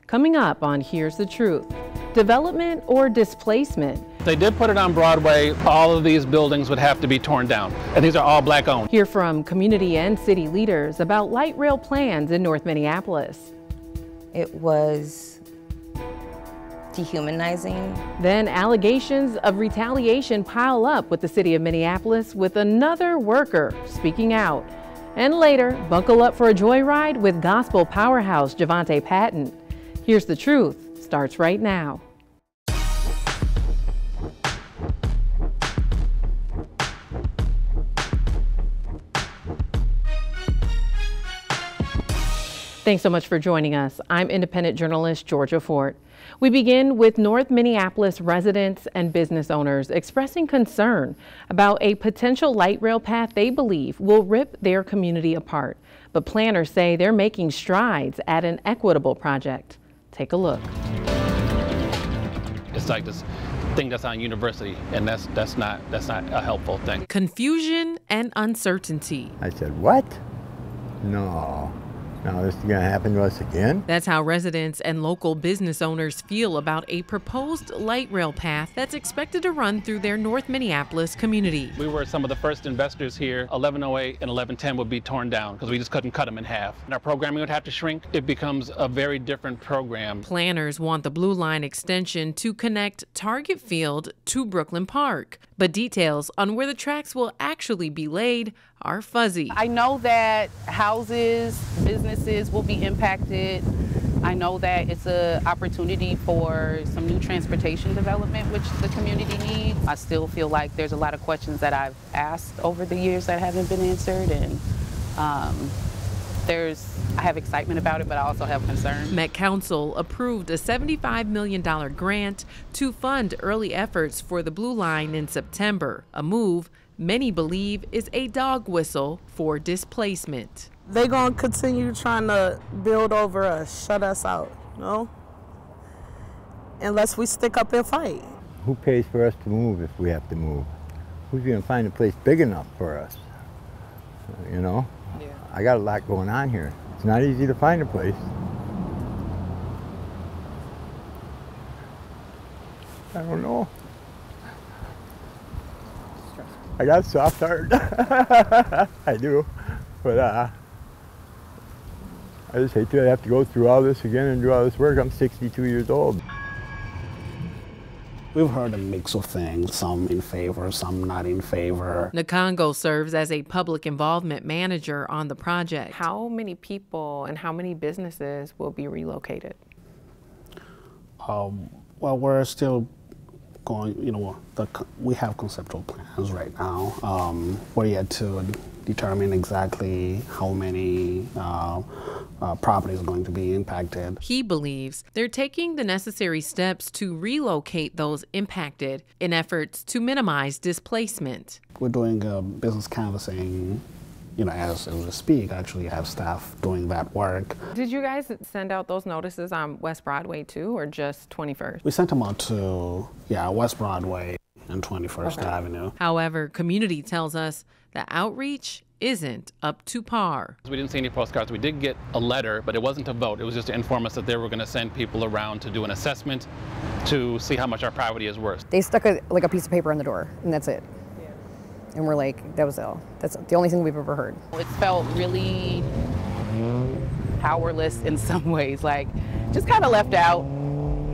Coming up on Here's the Truth, development or displacement? If they did put it on Broadway, all of these buildings would have to be torn down. And these are all black owned. Hear from community and city leaders about light rail plans in North Minneapolis. It was dehumanizing. Then allegations of retaliation pile up with the city of Minneapolis with another worker speaking out. And later, buckle up for a joyride with gospel powerhouse Jovonta Patton. Here's the Truth starts right now. Thanks so much for joining us. I'm independent journalist Georgia Fort. We begin with North Minneapolis residents and business owners expressing concern about a potential light rail path they believe will rip their community apart. But planners say they're making strides at an equitable project. Take a look. It's like this thing that's on University, and that's not a helpful thing. Confusion and uncertainty. I said, what? No. Now this is going to happen to us again? That's how residents and local business owners feel about a proposed light rail path that's expected to run through their North Minneapolis community. We were some of the first investors here. 1108 and 1110 would be torn down because we just couldn't cut them in half. And our programming would have to shrink. It becomes a very different program. Planners want the Blue Line extension to connect Target Field to Brooklyn Park. But details on where the tracks will actually be laid are fuzzy. I know that houses, businesses will be impacted. I know that it's an opportunity for some new transportation development, which the community needs. I still feel like there's a lot of questions that I've asked over the years that haven't been answered, and I have excitement about it, but I also have concern. Met Council approved a $75 million grant to fund early efforts for the Blue Line in September, a move many believe is a dog whistle for displacement. They're going to continue trying to build over us, shut us out, unless we stick up and fight. Who pays for us to move if we have to move? Who's going to find a place big enough for us? Yeah. I got a lot going on here. It's not easy to find a place. I don't know. I got a soft heart. I do. But I just hate to have to go through all this again and do all this work. I'm 62 years old. We've heard a mix of things, some in favor, some not in favor. Nkongo serves as a public involvement manager on the project. How many people and how many businesses will be relocated? Well, we're still going, we have conceptual plans right now. We're yet to determine exactly how many properties are going to be impacted. He believes they're taking the necessary steps to relocate those impacted in efforts to minimize displacement. We're doing business canvassing, as we speak. Actually have staff doing that work. Did you guys send out those notices on West Broadway too, or just 21st? We sent them out to, West Broadway and 21st Avenue. However, community tells us the outreach isn't up to par. We didn't see any postcards. We did get a letter, but it wasn't to vote. It was just to inform us that they were going to send people around to do an assessment to see how much our property is worth. They stuck a piece of paper on the door, and that's it. Yeah. And we're like, that was all. That's the only thing we've ever heard. It felt really powerless in some ways, like just kind of left out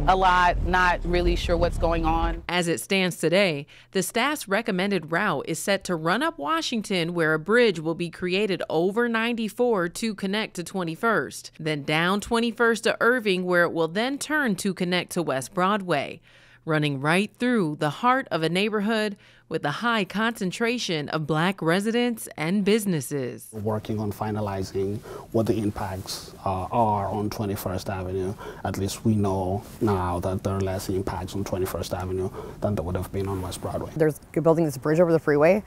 a lot, not really sure what's going on. As it stands today, the staff's recommended route is set to run up Washington, where a bridge will be created over 94 to connect to 21st, then down 21st to Irving, where it will then turn to connect to West Broadway, running right through the heart of a neighborhood with a high concentration of Black residents and businesses. We're working on finalizing what the impacts are on 21st Avenue. At least we know now that there are less impacts on 21st Avenue than there would have been on West Broadway. They're building this bridge over the freeway.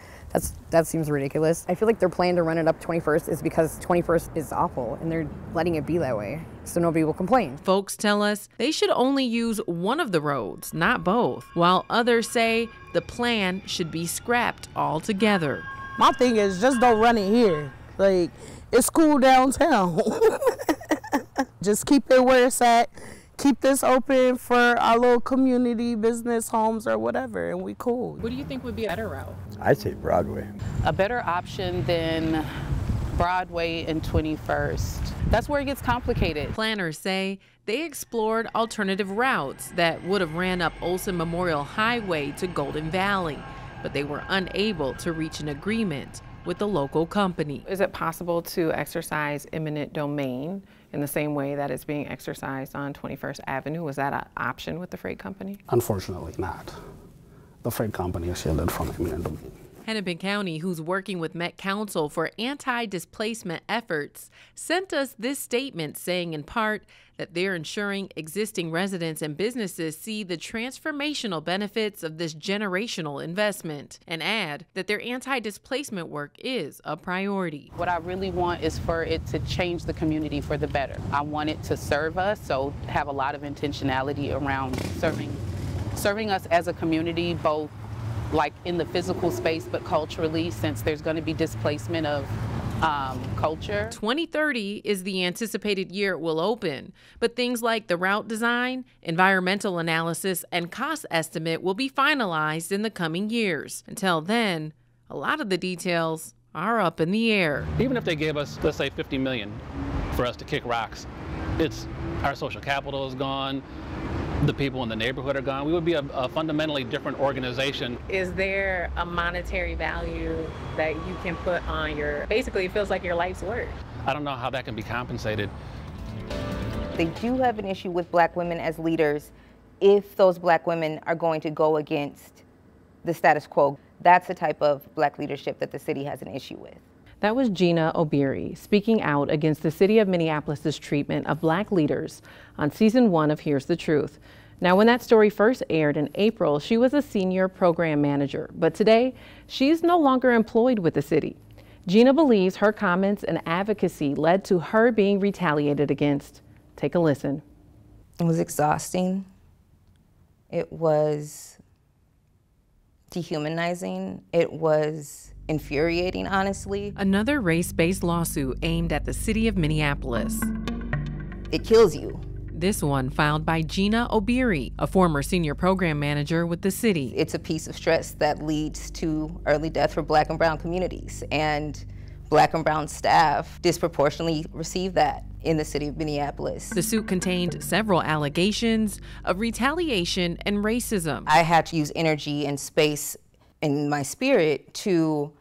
That seems ridiculous. I feel like their plan to run it up 21st is because 21st is awful, and they're letting it be that way, so nobody will complain. Folks tell us they should only use one of the roads, not both, while others say the plan should be scrapped altogether. My thing is, just don't run it here. Like, it's cool downtown. Just keep it where it's at. keep this open for our little community business homes or whatever, and we cool. What do you think would be a better route? I'd say Broadway. A better option than Broadway and 21st. That's where it gets complicated. Planners say they explored alternative routes that would have ran up Olson Memorial Highway to Golden Valley, but they were unable to reach an agreement with the local company. Is it possible to exercise eminent domain in the same way that it's being exercised on 21st Avenue? Was that an option with the freight company? Unfortunately not. The freight company is shielded from eminent domain. Hennepin County, who's working with Met Council for anti-displacement efforts, sent us this statement saying in part that they're ensuring existing residents and businesses see the transformational benefits of this generational investment, and add that their anti-displacement work is a priority. What I really want is for it to change the community for the better. I want it to serve us, so have a lot of intentionality around serving us as a community, both like in the physical space, but culturally, since there's going to be displacement of culture. 2030 is the anticipated year it will open, but things like the route design, environmental analysis, and cost estimate will be finalized in the coming years. Until then, a lot of the details are up in the air. Even if they gave us, let's say, $50 million for us to kick rocks, our social capital is gone. The people in the neighborhood are gone. We would be a fundamentally different organization. Is there a monetary value that you can put on basically it feels like your life's work? I don't know how that can be compensated. They do have an issue with Black women as leaders if those Black women are going to go against the status quo. That's the type of Black leadership that the city has an issue with. That was Gina Obiri speaking out against the city of Minneapolis' treatment of Black leaders on season 1 of Here's the Truth. Now, when that story first aired in April, she was a senior program manager, but today she's no longer employed with the city. Gina believes her comments and advocacy led to her being retaliated against. Take a listen. It was exhausting. It was dehumanizing. It was infuriating, honestly. Another race-based lawsuit aimed at the city of Minneapolis. It kills you. This one filed by Gina Obiri, a former senior program manager with the city. It's a piece of stress that leads to early death for Black and brown communities, and Black and brown staff disproportionately receive that in the city of Minneapolis. The suit contained several allegations of retaliation and racism. I had to use energy and space in my spirit to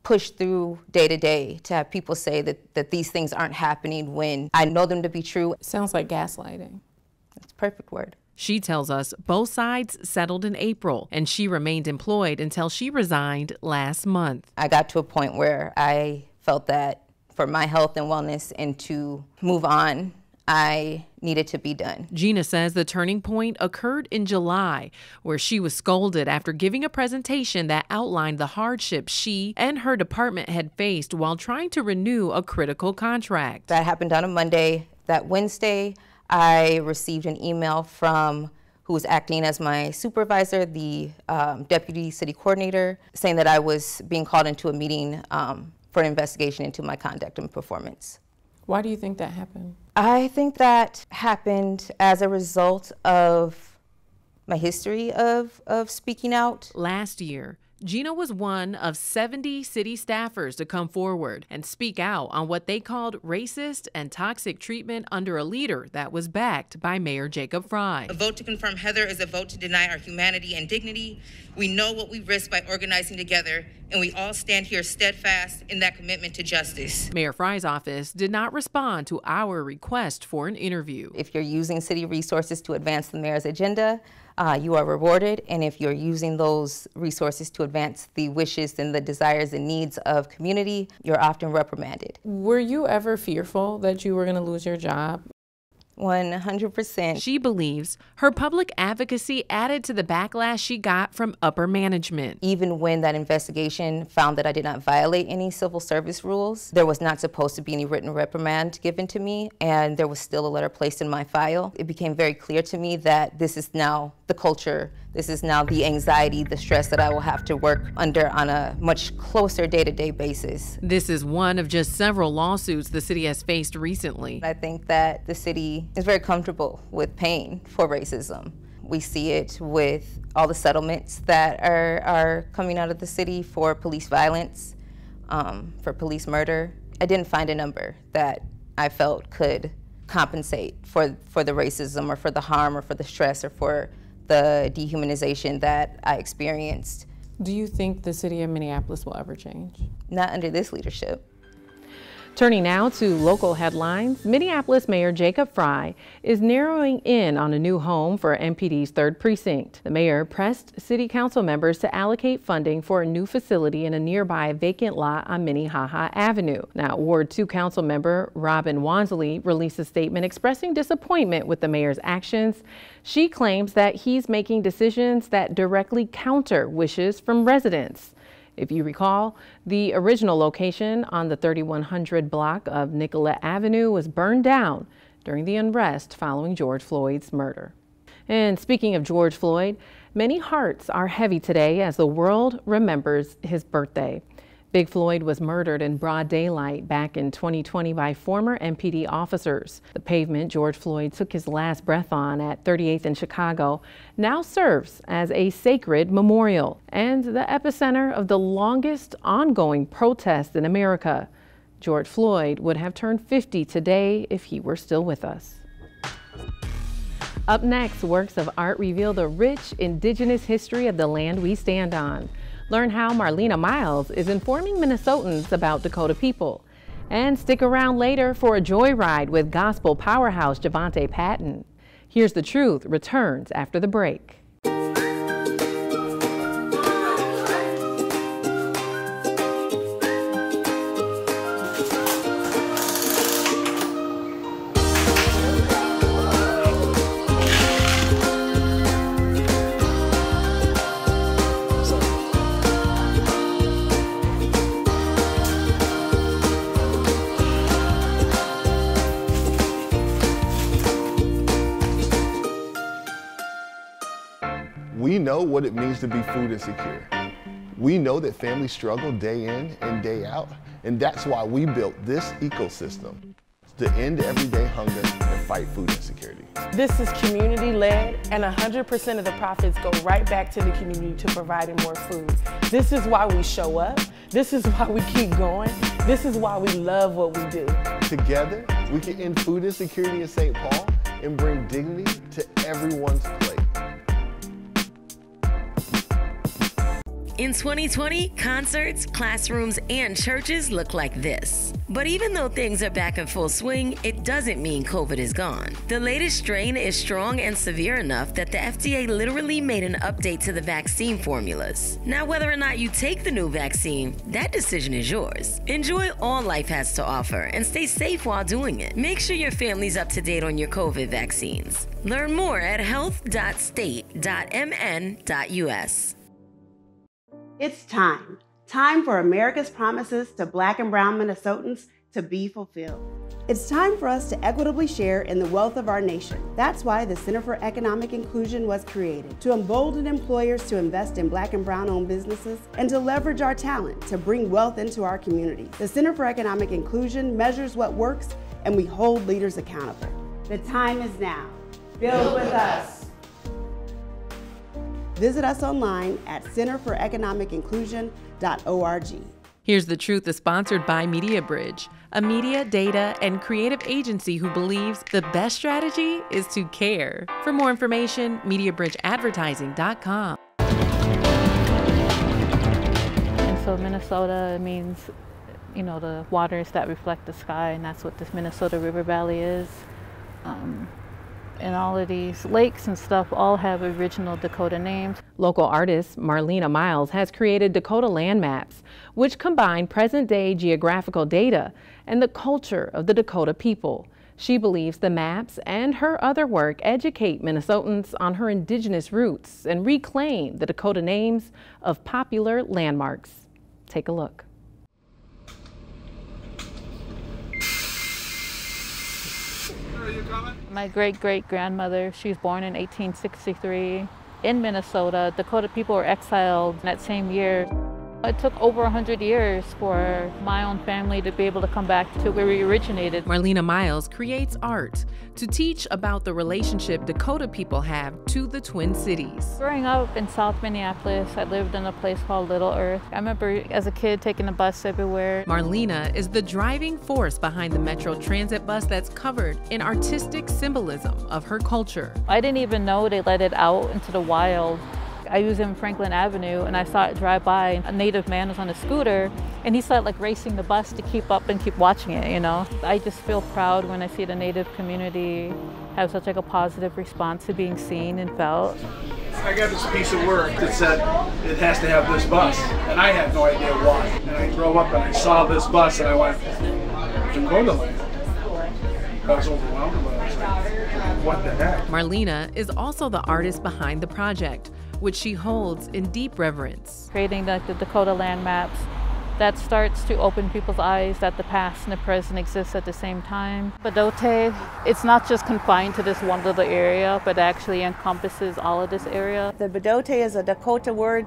push through day to day, to have people say that these things aren't happening when I know them to be true. Sounds like gaslighting. That's a perfect word. She tells us both sides settled in April, and she remained employed until she resigned last month. I got to a point where I felt that for my health and wellness and to move on, I needed to be done. Gina says the turning point occurred in July, where she was scolded after giving a presentation that outlined the hardships she and her department had faced while trying to renew a critical contract. That happened on a Monday. That Wednesday, I received an email from who was acting as my supervisor, the deputy city coordinator, saying that I was being called into a meeting for an investigation into my conduct and performance. Why do you think that happened? I think that happened as a result of my history of speaking out. Last year, Gina was one of 70 city staffers to come forward and speak out on what they called racist and toxic treatment under a leader that was backed by Mayor Jacob Fry. A vote to confirm Heather is a vote to deny our humanity and dignity. We know what we risk by organizing together, and we all stand here steadfast in that commitment to justice. Mayor Fry's office did not respond to our request for an interview. If you're using city resources to advance the mayor's agenda, you are rewarded, and if you're using those resources to advance the wishes and the desires and needs of community, you're often reprimanded. Were you ever fearful that you were going to lose your job? 100%. She believes her public advocacy added to the backlash she got from upper management. Even when that investigation found that I did not violate any civil service rules, there was not supposed to be any written reprimand given to me, and there was still a letter placed in my file. It became very clear to me that this is now the culture This is now the anxiety, the stress that I will have to work under on a much closer day-to-day basis. This is one of just several lawsuits the city has faced recently. I think that the city is very comfortable with paying for racism. We see it with all the settlements that are coming out of the city for police violence, for police murder. I didn't find a number that I felt could compensate for the racism or for the harm or for the stress or for the dehumanization that I experienced. Do you think the city of Minneapolis will ever change? Not under this leadership. Turning now to local headlines, Minneapolis Mayor Jacob Frey is narrowing in on a new home for MPD's 3rd precinct. The mayor pressed city council members to allocate funding for a new facility in a nearby vacant lot on Minnehaha Avenue. Now, Ward 2 council member Robin Wansley released a statement expressing disappointment with the mayor's actions. She claims that he's making decisions that directly counter wishes from residents. If you recall, the original location on the 3100 block of Nicollet Avenue was burned down during the unrest following George Floyd's murder. And speaking of George Floyd, many hearts are heavy today as the world remembers his birthday. Big Floyd was murdered in broad daylight back in 2020 by former MPD officers. The pavement George Floyd took his last breath on at 38th and Chicago now serves as a sacred memorial and the epicenter of the longest ongoing protest in America. George Floyd would have turned 50 today if he were still with us. Up next, works of art reveal the rich indigenous history of the land we stand on. Learn how Marlena Miles is informing Minnesotans about Dakota people. And stick around later for a joyride with gospel powerhouse Jovonta Patton. Here's the Truth returns after the break. We know what it means to be food insecure. We know that families struggle day in and day out, and that's why we built this ecosystem to end everyday hunger and fight food insecurity. This is community-led, and 100% of the profits go right back to the community to providing more food. This is why we show up. This is why we keep going. This is why we love what we do. Together, we can end food insecurity in St. Paul and bring dignity to everyone's plate. In 2020, concerts, classrooms, and churches look like this. But even though things are back in full swing, it doesn't mean COVID is gone. The latest strain is strong and severe enough that the FDA literally made an update to the vaccine formulas. Now, whether or not you take the new vaccine, that decision is yours. Enjoy all life has to offer and stay safe while doing it. Make sure your family's up to date on your COVID vaccines. Learn more at health.state.mn.us. It's time for America's promises to Black and Brown Minnesotans to be fulfilled. It's time for us to equitably share in the wealth of our nation. That's why the Center for Economic Inclusion was created, to embolden employers to invest in Black and Brown-owned businesses and to leverage our talent to bring wealth into our communities. The Center for Economic Inclusion measures what works, and we hold leaders accountable. The time is now. Build with us. Visit us online at centerforeconomicinclusion.org. Here's the Truth is sponsored by MediaBridge, a media, data, and creative agency who believes the best strategy is to care. For more information, MediaBridgeAdvertising.com. And so Minnesota means, you know, the waters that reflect the sky, and that's what this Minnesota River Valley is. And all of these lakes and stuff all have original Dakota names. Local artist Marlena Miles has created Dakota land maps, which combine present-day geographical data and the culture of the Dakota people. She believes the maps and her other work educate Minnesotans on her indigenous roots and reclaim the Dakota names of popular landmarks. Take a look. My great-great-grandmother, she was born in 1863. in Minnesota. Dakota people were exiled that same year. It took over 100 years for my own family to be able to come back to where we originated. Marlena Miles creates art to teach about the relationship Dakota people have to the Twin Cities. Growing up in South Minneapolis, I lived in a place called Little Earth. I remember as a kid taking the bus everywhere. Marlena is the driving force behind the Metro Transit bus that's covered in artistic symbolism of her culture. I didn't even know they let it out into the wild. I was in Franklin Avenue and I saw it drive by. A native man was on a scooter and he started like racing the bus to keep up and keep watching it, you know. I just feel proud when I see the native community have such like a positive response to being seen and felt. I got this piece of work that said it has to have this bus, and I had no idea why. And I drove up and I saw this bus and I went, Dakota land. I was overwhelmed, but I was like, what the heck? Marlena is also the artist behind the project, which she holds in deep reverence. Creating the Dakota land maps, that starts to open people's eyes that the past and the present exist at the same time. Bdote, it's not just confined to this one little area, but actually encompasses all of this area. The Bdote is a Dakota word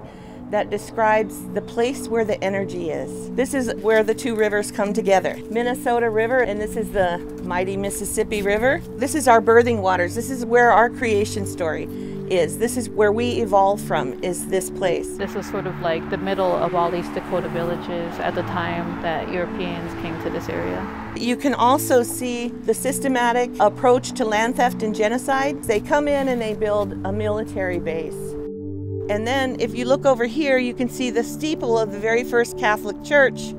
that describes the place where the energy is. This is where the two rivers come together. Minnesota River, and this is the mighty Mississippi River. This is our birthing waters. This is where our creation story is. This is where we evolved from, is this place. This was sort of like the middle of all these Dakota villages at the time that Europeans came to this area. You can also see the systematic approach to land theft and genocide. They come in and they build a military base. And then if you look over here, you can see the steeple of the very first Catholic church,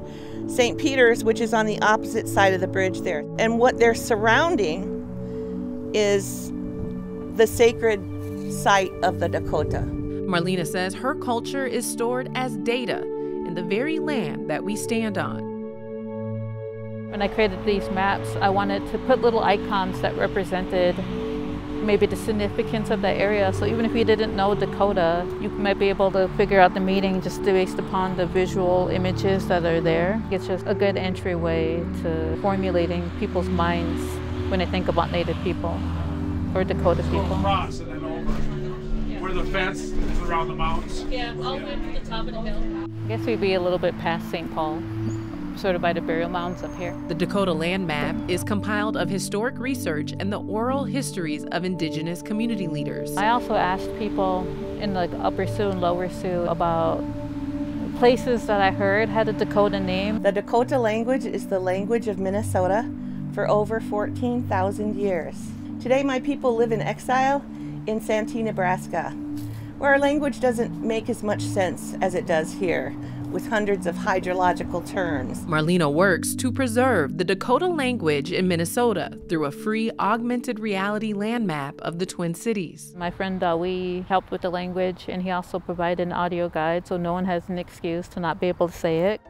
St. Peter's, which is on the opposite side of the bridge there. And what they're surrounding is the sacred site of the Dakota. Marlena says her culture is stored as data in the very land that we stand on. When I created these maps, I wanted to put little icons that represented maybe the significance of that area. So even if you didn't know Dakota, you might be able to figure out the meaning just based upon the visual images that are there. It's just a good entryway to formulating people's minds when they think about Native people or Dakota people. Across and then over. Where the fence is around the mountains. Yeah, all the way to the top of the hill. I guess we'd be a little bit past St. Paul, sort of by the burial mounds up here. The Dakota Land Map is compiled of historic research and the oral histories of Indigenous community leaders. I also asked people in like Upper Sioux and Lower Sioux about places that I heard had a Dakota name. The Dakota language is the language of Minnesota for over 14,000 years. Today my people live in exile in Santee, Nebraska, where our language doesn't make as much sense as it does here, with hundreds of hydrological terms. Marlena works to preserve the Dakota language in Minnesota through a free augmented reality land map of the Twin Cities. My friend Dawi helped with the language, and he also provided an audio guide so no one has an excuse to not be able to say it.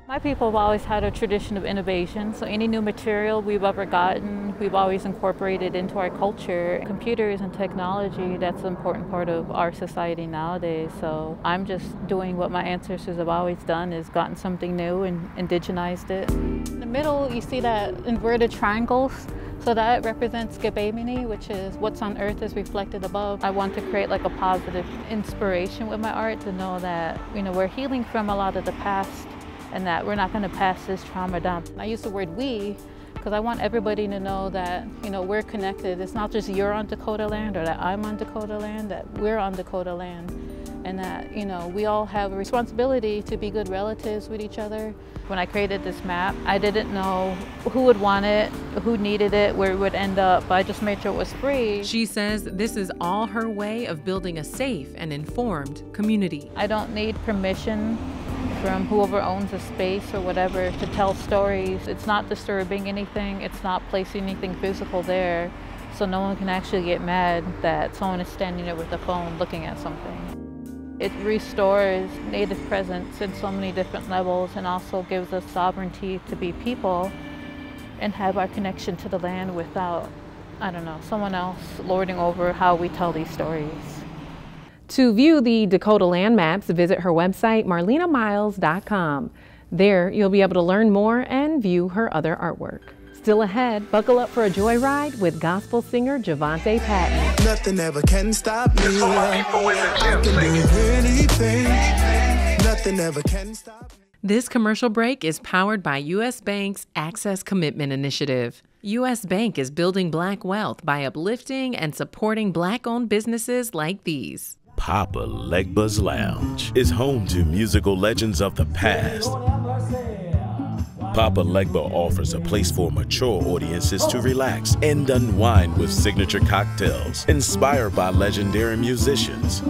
My people have always had a tradition of innovation, so any new material we've ever gotten, we've always incorporated into our culture. Computers and technology, that's an important part of our society nowadays, so I'm just doing what my ancestors have always done, is gotten something new and indigenized it. In the middle, you see that inverted triangles, so that represents Gebemini, which is what's on earth is reflected above. I want to create like a positive inspiration with my art to know that, we're healing from a lot of the past, and that we're not going to pass this trauma down. I use the word we because I want everybody to know that, we're connected. It's not just you're on Dakota land or that I'm on Dakota land, that we're on Dakota land. And that, we all have a responsibility to be good relatives with each other. When I created this map, I didn't know who would want it, who needed it, where it would end up. I just made sure it was free. She says this is all her way of building a safe and informed community. I don't need permission from whoever owns a space or whatever to tell stories. It's not disturbing anything. It's not placing anything physical there. So no one can actually get mad that someone is standing there with a phone looking at something. It restores Native presence in so many different levels and also gives us sovereignty to be people and have our connection to the land without, someone else lording over how we tell these stories. To view the Dakota land maps, visit her website, marlenamiles.com. There, you'll be able to learn more and view her other artwork. Still ahead, buckle up for a joyride with gospel singer Jovonta Patton. Nothing ever can stop me. I can do anything. Nothing ever can stop me. This commercial break is powered by U.S. Bank's Access Commitment Initiative. U.S. Bank is building Black wealth by uplifting and supporting Black-owned businesses like these. Papa Legba's Lounge is home to musical legends of the past. Papa Legba offers a place for mature audiences to relax and unwind with signature cocktails inspired by legendary musicians.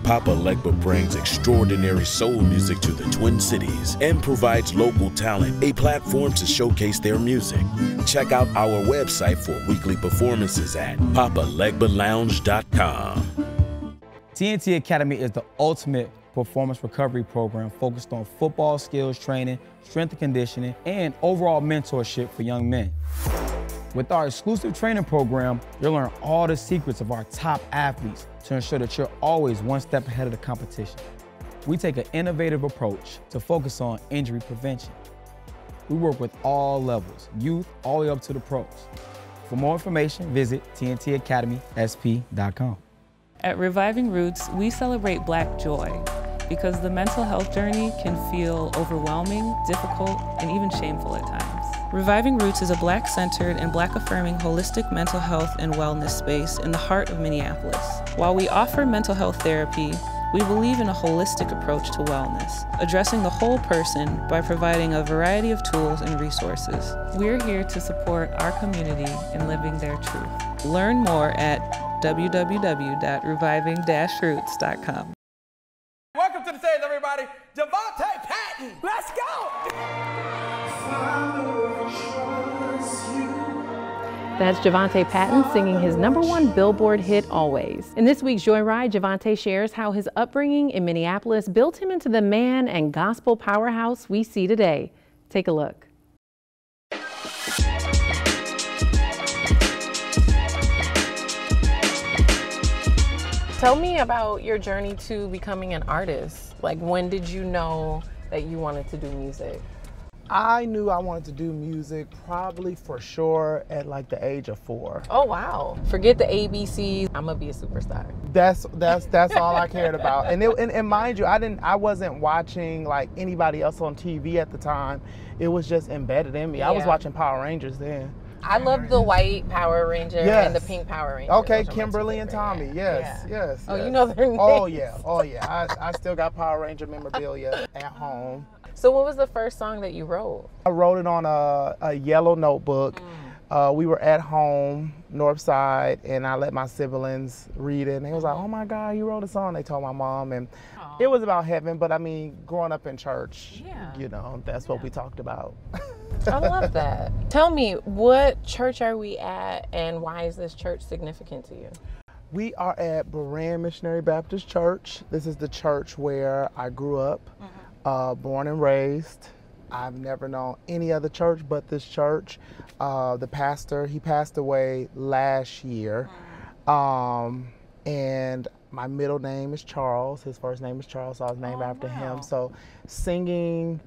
Papa Legba brings extraordinary soul music to the Twin Cities and provides local talent a platform to showcase their music. Check out our website for weekly performances at papalegba.lounge.com. TNT Academy is the ultimate performance recovery program focused on football skills training, strength and conditioning, and overall mentorship for young men. With our exclusive training program, you'll learn all the secrets of our top athletes to ensure that you're always one step ahead of the competition. We take an innovative approach to focus on injury prevention. We work with all levels, youth all the way up to the pros. For more information, visit tntacademysp.com. At Reviving Roots, we celebrate Black joy because the mental health journey can feel overwhelming, difficult, and even shameful at times. Reviving Roots is a Black-centered and Black-affirming holistic mental health and wellness space in the heart of Minneapolis. While we offer mental health therapy, we believe in a holistic approach to wellness, addressing the whole person by providing a variety of tools and resources. We're here to support our community in living their truth. Learn more at www.reviving-roots.com. Welcome to the stage, everybody. Jovonta Patton. Let's go. That's Jovonta Patton singing his #1 Billboard hit, Always. In this week's Joyride, Jovonta shares how his upbringing in Minneapolis built him into the man and gospel powerhouse we see today. Take a look. Tell me about your journey to becoming an artist. Like, when did you know that you wanted to do music? I knew I wanted to do music probably for sure at like the age of 4. Oh wow! Forget the ABCs. I'm gonna be a superstar. That's all I cared about. And mind you, I wasn't watching like anybody else on TV at the time. It was just embedded in me. Yeah. I was watching Power Rangers then. I loved the white Power Ranger and the pink Power Ranger. Okay, Kimberly and Tommy. Yes. Oh, you know their names. Oh yeah. I still got Power Ranger memorabilia at home. So what was the first song that you wrote? I wrote it on a yellow notebook. We were at home, North Side, and I let my siblings read it. And they was like, oh my God, you wrote a song. They told my mom, and it was about heaven. But I mean, growing up in church, you know, that's what we talked about. I love that. Tell me, what church are we at, and why is this church significant to you? We are at Berean Missionary Baptist Church. This is the church where I grew up. Born and raised. I've never known any other church but this church. The pastor, he passed away last year. And my middle name is Charles. His first name is Charles, so I was named after him. So singing,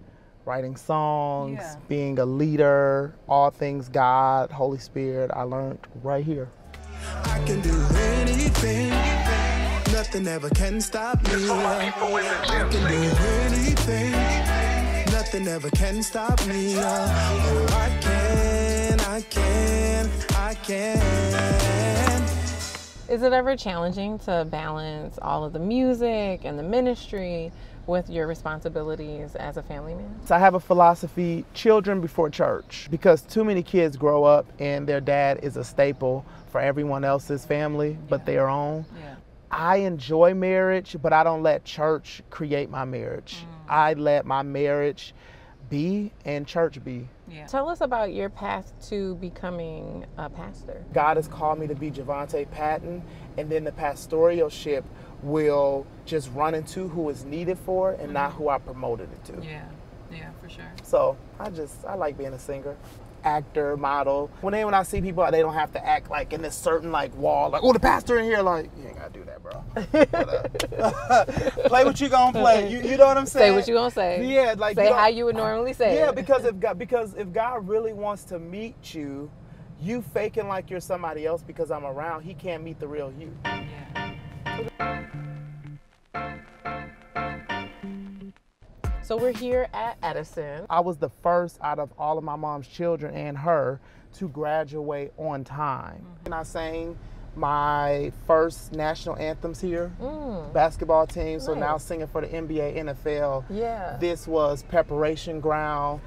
writing songs, being a leader, all things God, Holy Spirit, I learned right here. I can do anything. Nothing ever can stop me. I can do anything. Nothing ever can stop me. Oh, I can. Is it ever challenging to balance all of the music and the ministry with your responsibilities as a family man? So I have a philosophy, children before church, because too many kids grow up and their dad is a staple for everyone else's family but their own. I enjoy marriage, but I don't let church create my marriage. I let my marriage be and church be. Tell us about your path to becoming a pastor. God has called me to be Jovonta Patton, and then the pastoralship will just run into who is needed for and not who I promoted it to. Yeah, for sure. So I like being a singer. actor, model. When I see people, they don't have to act like in this certain like wall, like, oh, the pastor in here, like, you ain't gotta do that, bro. Play what you gonna play. You know what I'm saying? Say what you gonna say. Yeah, like say how you would normally say. Yeah, it. because if God really wants to meet you, you faking like you're somebody else because I'm around, he can't meet the real you. Yeah. So we're here at Edison. I was the first out of all of my mom's children and her to graduate on time. And I sang my first national anthems here, basketball team, so now singing for the NBA, NFL. Yeah. This was preparation ground.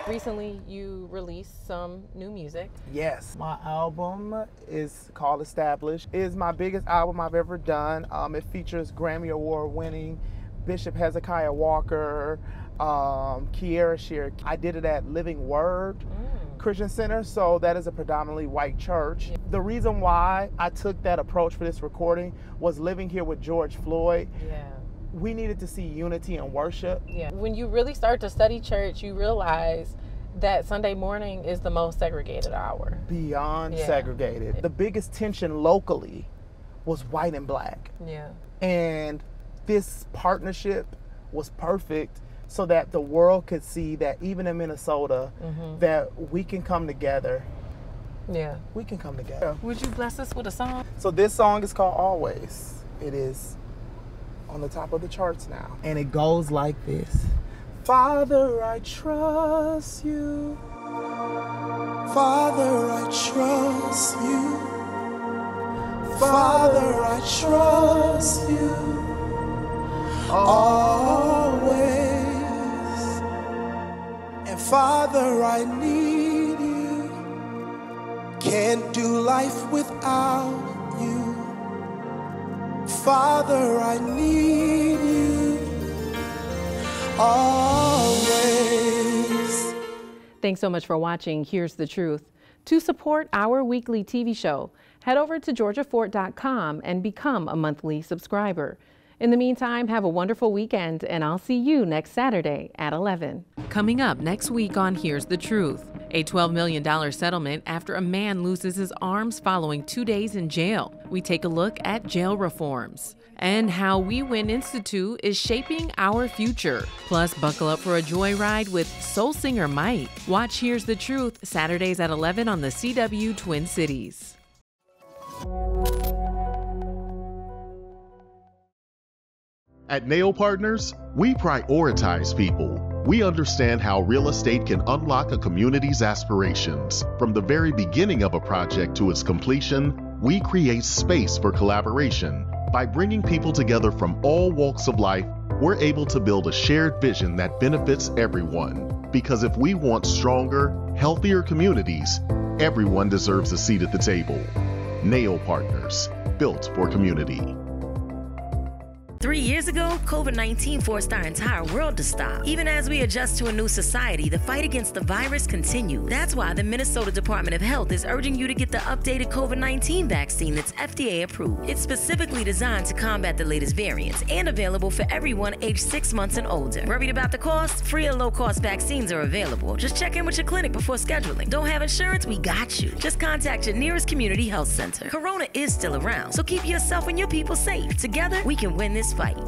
Recently, you released some new music. Yes, my album is called Established. It is my biggest album I've ever done. It features Grammy Award winning Bishop Hezekiah Walker, Kiera Shear. I did it at Living Word Christian Center, so that is a predominantly white church. The reason why I took that approach for this recording was living here with George Floyd. Yeah. We needed to see unity and worship. Yeah. When you really start to study church, you realize that Sunday morning is the most segregated hour. Beyond segregated. The biggest tension locally was white and black. Yeah. And this partnership was perfect so that the world could see that even in Minnesota, that we can come together. Yeah. We can come together. Would you bless us with a song? So this song is called Always. It is on the top of the charts now. And it goes like this. Father, I trust you. Father, I trust you. Father, I trust you. Always. And Father, I need you. Can't do life without you. Father, I need you. Always. Thanks so much for watching Here's the Truth. To support our weekly TV show, head over to georgiafort.com and become a monthly subscriber. In the meantime, have a wonderful weekend, and I'll see you next Saturday at 11. Coming up next week on Here's the Truth, a $12 million settlement after a man loses his arms following 2 days in jail. We take a look at jail reforms and how We Win Institute is shaping our future. Plus, buckle up for a joyride with soul singer Mike. Watch Here's the Truth Saturdays at 11 on the CW Twin Cities. At Nail Partners, we prioritize people. We understand how real estate can unlock a community's aspirations. From the very beginning of a project to its completion, we create space for collaboration. By bringing people together from all walks of life, we're able to build a shared vision that benefits everyone. Because if we want stronger, healthier communities, everyone deserves a seat at the table. Nail Partners, built for community. 3 years ago, COVID-19 forced our entire world to stop. Even as we adjust to a new society, the fight against the virus continues. That's why the Minnesota Department of Health is urging you to get the updated COVID-19 vaccine that's FDA approved. It's specifically designed to combat the latest variants and available for everyone aged 6 months and older. Worried about the cost? Free or low-cost vaccines are available. Just check in with your clinic before scheduling. Don't have insurance? We got you. Just contact your nearest community health center. Corona is still around, so keep yourself and your people safe. Together, we can win this fight.